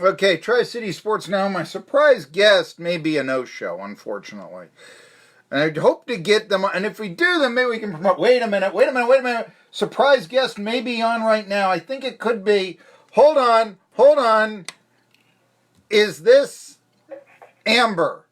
Okay, Tri-City Sports Now. My surprise guest may be a no-show, unfortunately. And I hope to get them, and if we do, then maybe we can promote. Wait a minute. Surprise guest may be on right now. I think it could be. Hold on. Is this Amber?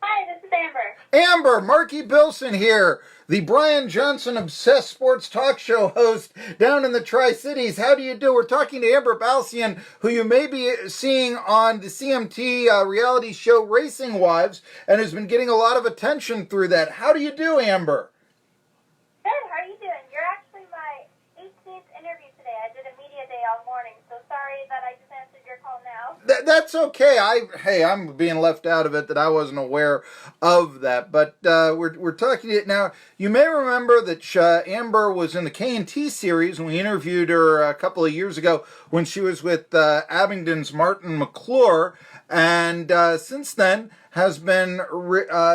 Hi, this is Amber. Amber, Marky Billson here, the Brian Johnson Obsessed Sports Talk Show host down in the Tri-Cities. How do you do? We're talking to Amber Balcaen, who you may be seeing on the CMT reality show Racing Wives, and has been getting a lot of attention through that. How do you do, Amber? Good, how are you doing? You're actually my 18th interview today. I did a media day all morning, so sorry that I just answered your call now. That's okay. I'm being left out of it that I wasn't aware of that. But we're talking to you now. You may remember that Amber was in the K&T series, and we interviewed her a couple of years ago when she was with Abingdon's Martin McClure, and since then has been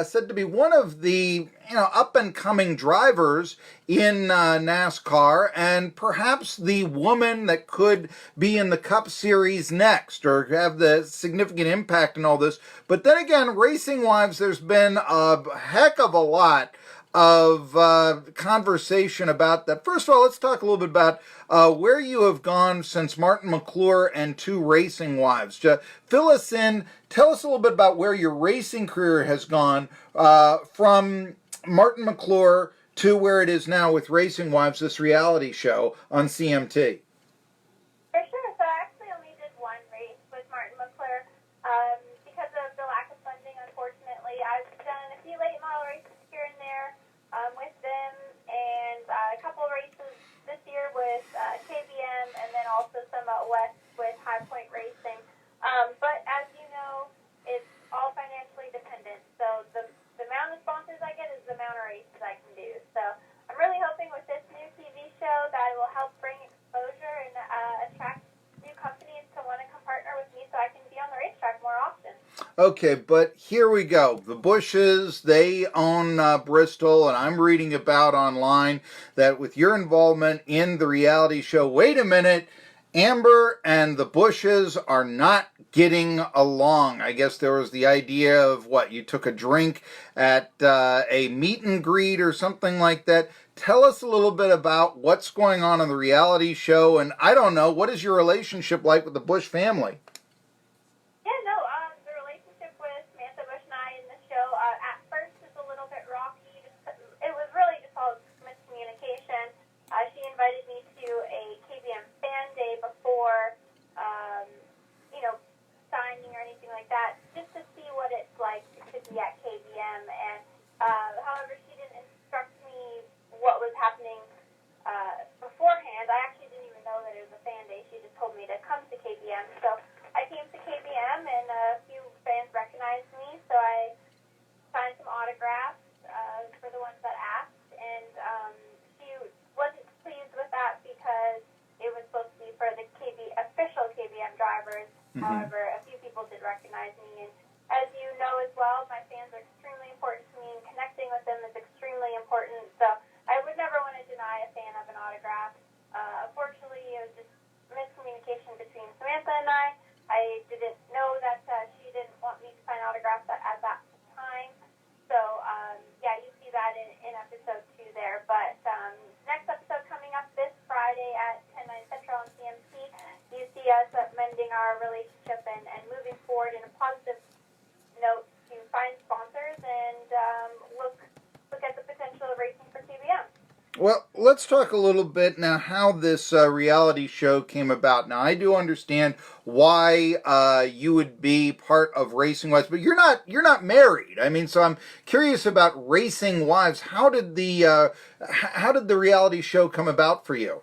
said to be one of the up and coming drivers in NASCAR, and perhaps the woman that could be in the Cup Series next or have the significant impact in all this. But then again, Racing Wives, there's been a heck of a lot of conversation about that. First of all, let's talk a little bit about where you have gone since Martin McClure and Two Racing Wives. Fill us in. Tell us a little bit about where your racing career has gone from Martin McClure to where it is now with Racing Wives, this reality show on CMT. For sure, so I actually only did one race with Martin McClure because of the lack of funding, unfortunately. I've done a few late model races here and there with them, and a couple races this year with KBM, and then also some out west with High Point Racing. But as you know, it's all financially dependent. So the amount of sponsors I get is the amount of races I can do. So I'm really hoping with this new TV show that it will help bring exposure and attract new companies to want to come partner with me so I can be on the racetrack more often. Okay, but here we go. The Bushes, they own Bristol, and I'm reading about online that with your involvement in the reality show, wait a minute, Amber and the Bushes are not getting along. I guess there was the idea of you took a drink at a meet and greet or something like that. Tell us a little bit about what's going on in the reality show, and I don't know, what is your relationship like with the Bush family? Yeah, no, the relationship with Samantha Bush and I in the show at first is a little bit rocky. It was really just all miscommunication. She invited me to a KBM fan day before, signing or anything like that, just to see what it's like to be at KBM. And however, she didn't instruct me what was happening beforehand. I actually didn't even know that it was a fan day. She just told me to come to KBM. So I came to KBM, and a few fans recognized me, so I signed some autographs for the ones that asked, and she wasn't pleased with that because it was supposed to be for the official KBM drivers. Mm-hmm. However, a few people did recognize me, and as you know as well, my fans are extremely important to me, and connecting with them is extremely important, so I would never want to deny a fan of an autograph. Unfortunately, it was just miscommunication between Samantha and I didn't know that she didn't want me to sign autographs at that time. So, yeah, you see that in episode 2 there. But next episode coming up this Friday at 10, 9 Central on CMT, you see us mending our relationship and moving forward in a positive note to find sponsors and look at the potential of racing for KBM. Well, let's talk a little bit now how this reality show came about. Now, I do understand why you would be part of Racing Wives, but you're not married. I mean, so I'm curious about Racing Wives. How did the reality show come about for you?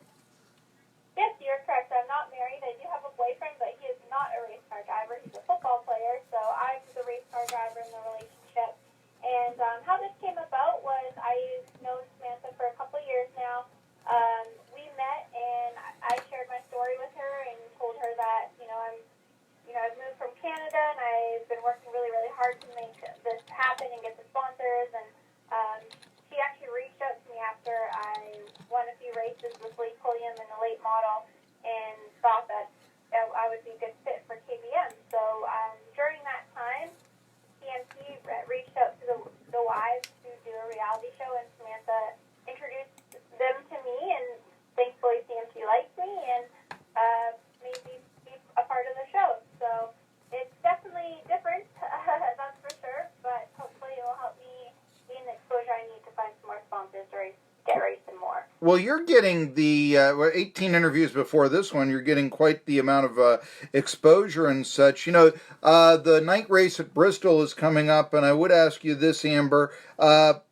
Yes, you're correct. I'm not married. I do have a boyfriend, but he is not a race car driver. He's a football player, so I'm the race car driver in the relationship. And how this came about was I've known Samantha for a couple years now. We met, and I shared my story with her and told her that I've moved from Canada, and I've been working really, really hard to make this happen and get the sponsors. And she actually reached out to me after I won a few races with Lee Pulliam in the late model, and thought that I would be a good fit for Well, you're getting the 18 interviews before this one. You're getting quite the amount of exposure and such. The night race at Bristol is coming up, and I would ask you this, Amber. Have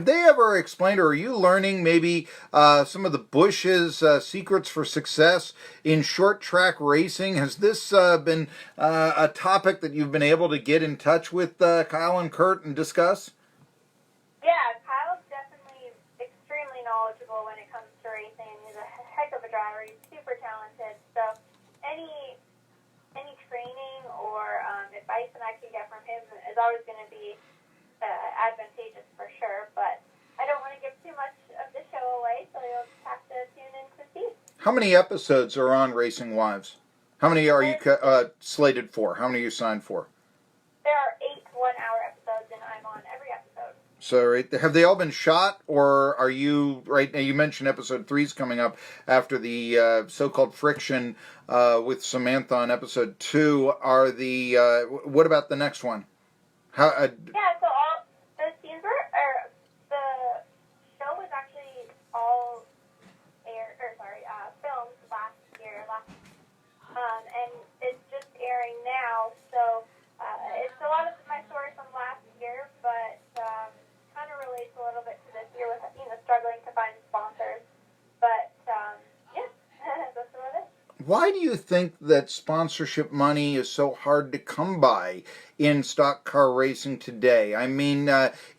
they ever explained, or are you learning maybe some of the Bush's secrets for success in short track racing? Has this been a topic that you've been able to get in touch with Kyle and Kurt and discuss? Yeah, Kyle's definitely extremely knowledgeable when it comes to racing. He's a heck of a driver. He's super talented. So any training or advice that I can get from him is always going to be advantageous for sure. But I don't want to give too much of the show away, so you'll just have to tune in to see. How many episodes are on Racing Wives? How many are you slated for? How many are you signed for? There are 8 one-hour episodes, and I'm on every episode. So, right, have they all been shot, or are you, right now you mentioned episode 3's coming up after the so-called friction with Samantha on episode 2. What about the next one? Yeah, so all the scenes the show was actually all filmed last year, and it's just airing now, so it's a lot of my story from last year, but kind of relates a little bit to this year with, struggling to find sponsors, but yeah, that's what it is. Why do you think that sponsorship money is so hard to come by in stock car racing today? I mean,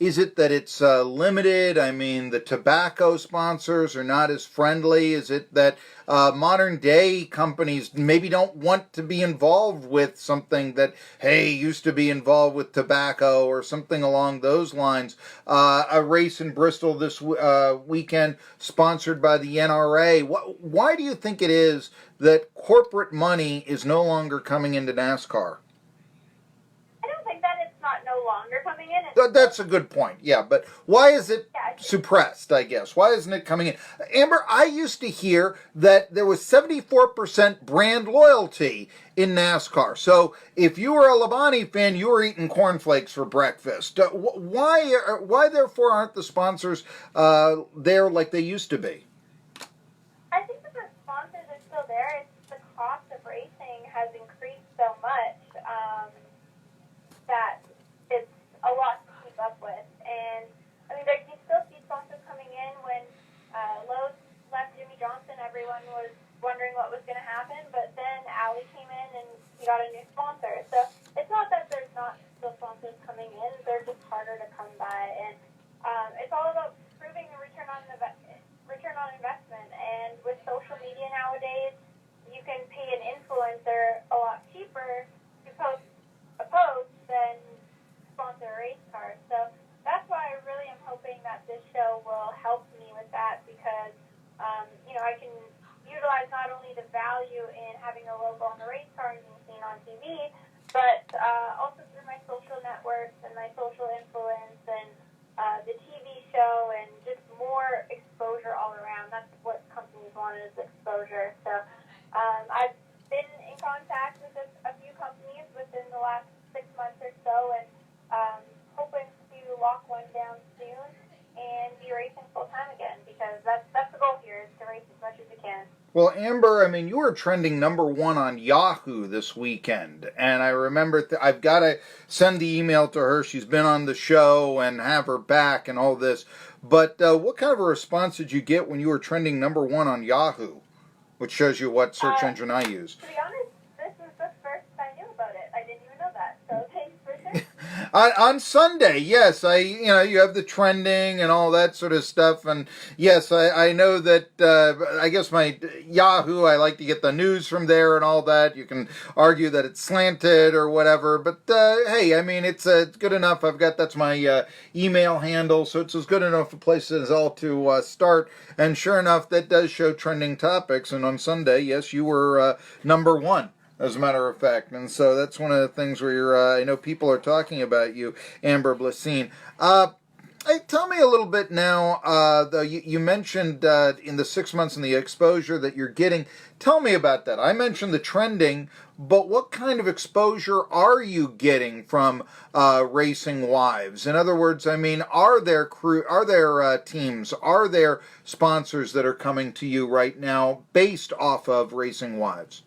is it that it's limited? I mean, the tobacco sponsors are not as friendly. Is it that modern day companies maybe don't want to be involved with something that, hey, used to be involved with tobacco or something along those lines? A race in Bristol this weekend sponsored by the NRA. Why do you think it is that corporate money is no longer coming into NASCAR? I don't think that it's not no longer coming in. That's a good point, yeah, but why is it suppressed, I guess? Why isn't it coming in? Amber, I used to hear that there was 74% brand loyalty in NASCAR. So if you were a Labonte fan, you were eating cornflakes for breakfast. Why therefore aren't the sponsors there like they used to be? I think that the sponsors are still there. It's the cost of racing has increased so much that it's a lot to keep up with. And I mean, you still see sponsors coming in. When Lowe's left Jimmy Johnson, everyone was wondering what was going to happen. But then Allie came in and he got a new sponsor. So it's not that there's not still sponsors coming in; they're just harder to come by. And it's all about proving the return on investment. And with social media nowadays, you can pay an influencer a lot cheaper to post a post than sponsor a race car. So that's why I really am hoping that this show will help me with that, because I can utilize not only the value in having a logo on the race car and being seen on TV, but also through my social networks and my social influence and the TV show and just more exposure all around. That's what companies want, is exposure. So I've been in contact with a few companies within the last 6 months or so, and hoping to lock one down soon and be racing full time again, because that's the goal here, is to race as much as we can. Well, Amber, I mean, you were trending #1 on Yahoo this weekend, and I remember I've got to send the email to her. She's been on the show and have her back and all this. But what kind of a response did you get when you were trending #1 on Yahoo, which shows you what search engine I use? To be honest, this is the first I knew about it. I didn't even know that. So thanks for sharing. On Sunday, yes, you have the trending and all that sort of stuff, and yes, I know that. I guess my Yahoo, I like to get the news from there and all that. You can argue that it's slanted or whatever, but hey, I mean, it's good enough. That's my email handle, so it's as good enough a place as all to start. And sure enough, that does show trending topics. And on Sunday, yes, you were #1. As a matter of fact, and so that's one of the things where I know people are talking about you, Amber Balcaen. Hey, tell me a little bit now. You mentioned in the 6 months and the exposure that you're getting. Tell me about that. I mentioned the trending, but what kind of exposure are you getting from racing wives? In other words, I mean, are there teams, are there sponsors that are coming to you right now based off of racing wives?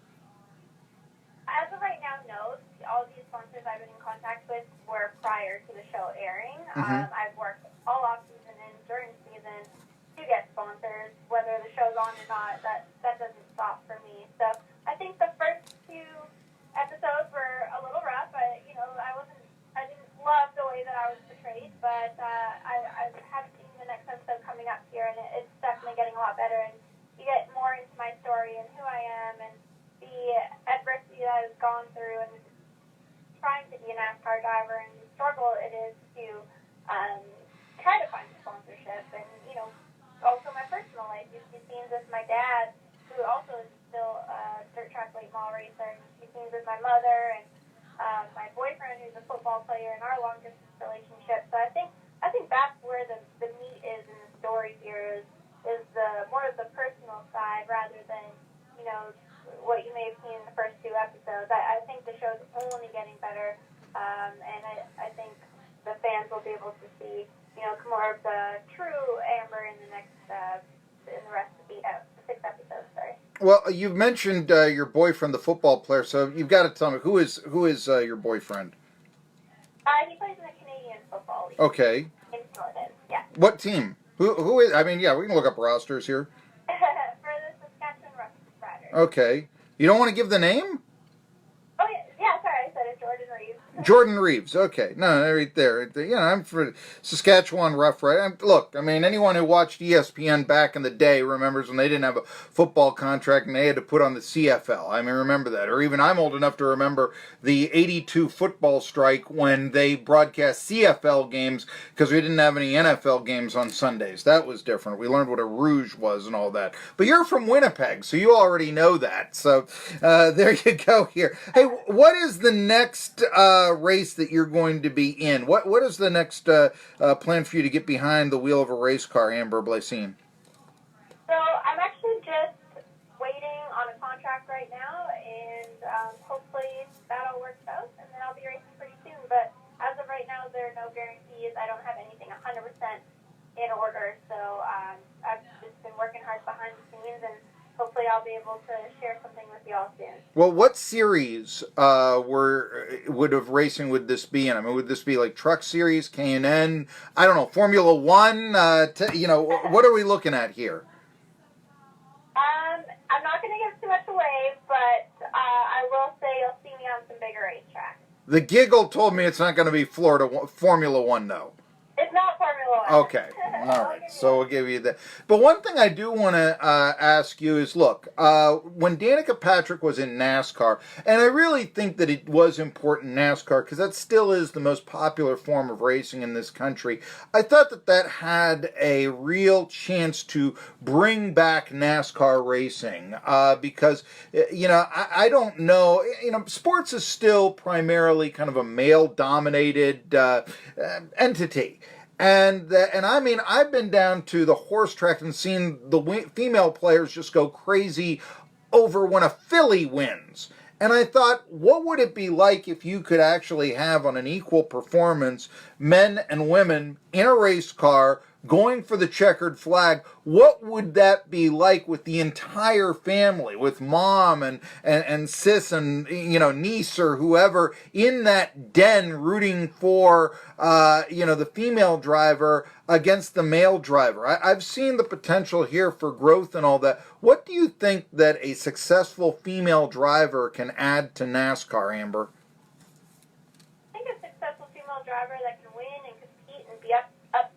As of right now, no. All these sponsors I've been in contact with were prior to the show airing. Mm-hmm. I've worked all off season and during season to get sponsors, whether the show's on or not. That doesn't stop for me. So I think the first two episodes were a little rough. I didn't love the way that I was portrayed, but I have seen the next episode coming up here, and it's definitely getting a lot better. And you get more into my story and who I am and the adversity that I've gone through and trying to be a NASCAR driver and the struggle it is to try to find a sponsorship. And, also my personal life. You see scenes with my dad, who also is still a dirt track late model racer. And you see scenes with my mother and my boyfriend, who's a football player, in our long distance relationship. So I think that's where the meat is in the story here is the more of the personal side rather than, what you may have seen in the first two episodes. I think the show's only getting better, and I think the fans will be able to see, more of the true Amber in the rest of the 6 episodes. Sorry. Well, you've mentioned your boyfriend, the football player. So you've got to tell me who is your boyfriend? He plays in the Canadian Football League. Okay. In Northern, yeah. What team? Who is? I mean, yeah, we can look up rosters here. For the Saskatchewan Riders. Okay. You don't want to give the name? Oh yeah. Sorry, I said it. Jordan Reeves. Jordan Reeves. Okay. No, right there. I'm for Saskatchewan Roughrider. Look, I mean, anyone who watched ESPN back in the day remembers when they didn't have a football contract and they had to put on the CFL. I mean, remember that. Or even I'm old enough to remember the 82 football strike when they broadcast CFL games because we didn't have any NFL games on Sundays. That was different. We learned what a rouge was and all that. But you're from Winnipeg, so you already know that. So there you go here. Hey, what is the next race that you're going to be in? What is the next plan for you to get behind the wheel of a race car, Amber Balcaen? So I'm actually just waiting on a contract right now, and hopefully that all works out, and then I'll be racing pretty soon. But as of right now, there are no guarantees. I don't have anything 100% in order, so I've just been working hard behind the scenes, and hopefully I'll be able to share something with you all soon. Well, what series of racing would this be in? I mean, would this be like Truck Series, K&N? I don't know, Formula One? What are we looking at here? I'm not going to give too much away, but I will say you'll see me on some bigger racetracks. The giggle told me it's not going to be Formula One, though. It's not Formula One. Okay. All right. So we'll give you that. But one thing I do want to ask you is, look, when Danica Patrick was in NASCAR, and I really think that it was important in NASCAR because that still is the most popular form of racing in this country, I thought that had a real chance to bring back NASCAR racing because, I don't know, sports is still primarily kind of a male-dominated entity. And I mean, I've been down to the horse track and seen the female players just go crazy over when a filly wins. And I thought, what would it be like if you could actually have on an equal performance men and women in a race car going for the checkered flag? What would that be like with the entire family, with mom and sis and niece or whoever in that den rooting for the female driver against the male driver? I've seen the potential here for growth and all that. What do you think that a successful female driver can add to NASCAR, Amber? I think a successful female driver that can win and compete and be up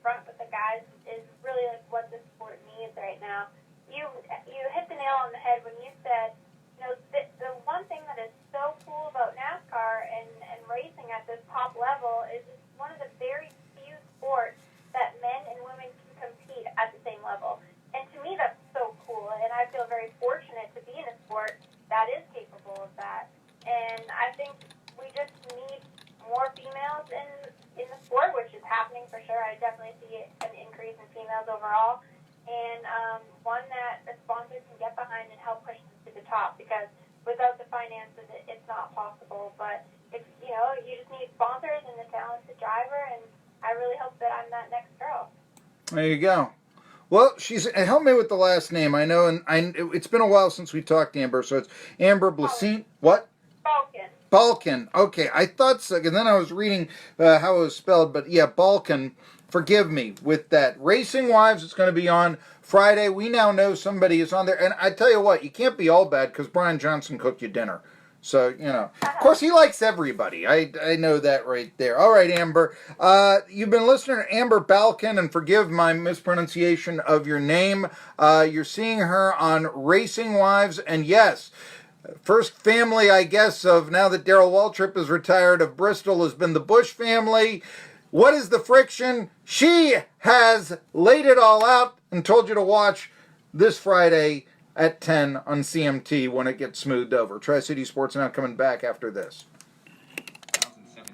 front with the guys is really like what the sport needs right now. You hit the nail on the head when you said, the one thing that is so cool about NASCAR and racing at this top level is it's one of the very few sports that men and women can compete at the same level. And to me, that's so cool, and I feel very fortunate to be in a sport that is capable of that. And I think we just need more females in the sport, which is happening for sure. together. I definitely see an increase in females overall, and one that the sponsors can get behind and help push them to the top, because without the finances, it's not possible. But it's, you just need sponsors and a talented driver, and I really hope that I'm that next girl. There you go. Well, help me with the last name. I know, and it's been a while since we talked, Amber. So it's Amber Balcaen. What? Balcaen. Balcaen. Okay, I thought so. And then I was reading how it was spelled, but yeah, Balcaen. Forgive me with that. Racing Wives. It's going to be on Friday. We now know somebody is on there, and I tell you what, you can't be all bad because Brian Johnson cooked you dinner. So, of course, he likes everybody. I know that right there. All right, Amber. You've been listening to Amber Balcaen, and forgive my mispronunciation of your name. You're seeing her on Racing Wives, and yes, first family, I guess, of now that Darrell Waltrip is retired of Bristol has been the Bush family. What is the friction? She has laid it all out and told you to watch this Friday at 10 on CMT when it gets smoothed over. Tri-City Sports Now coming back after this.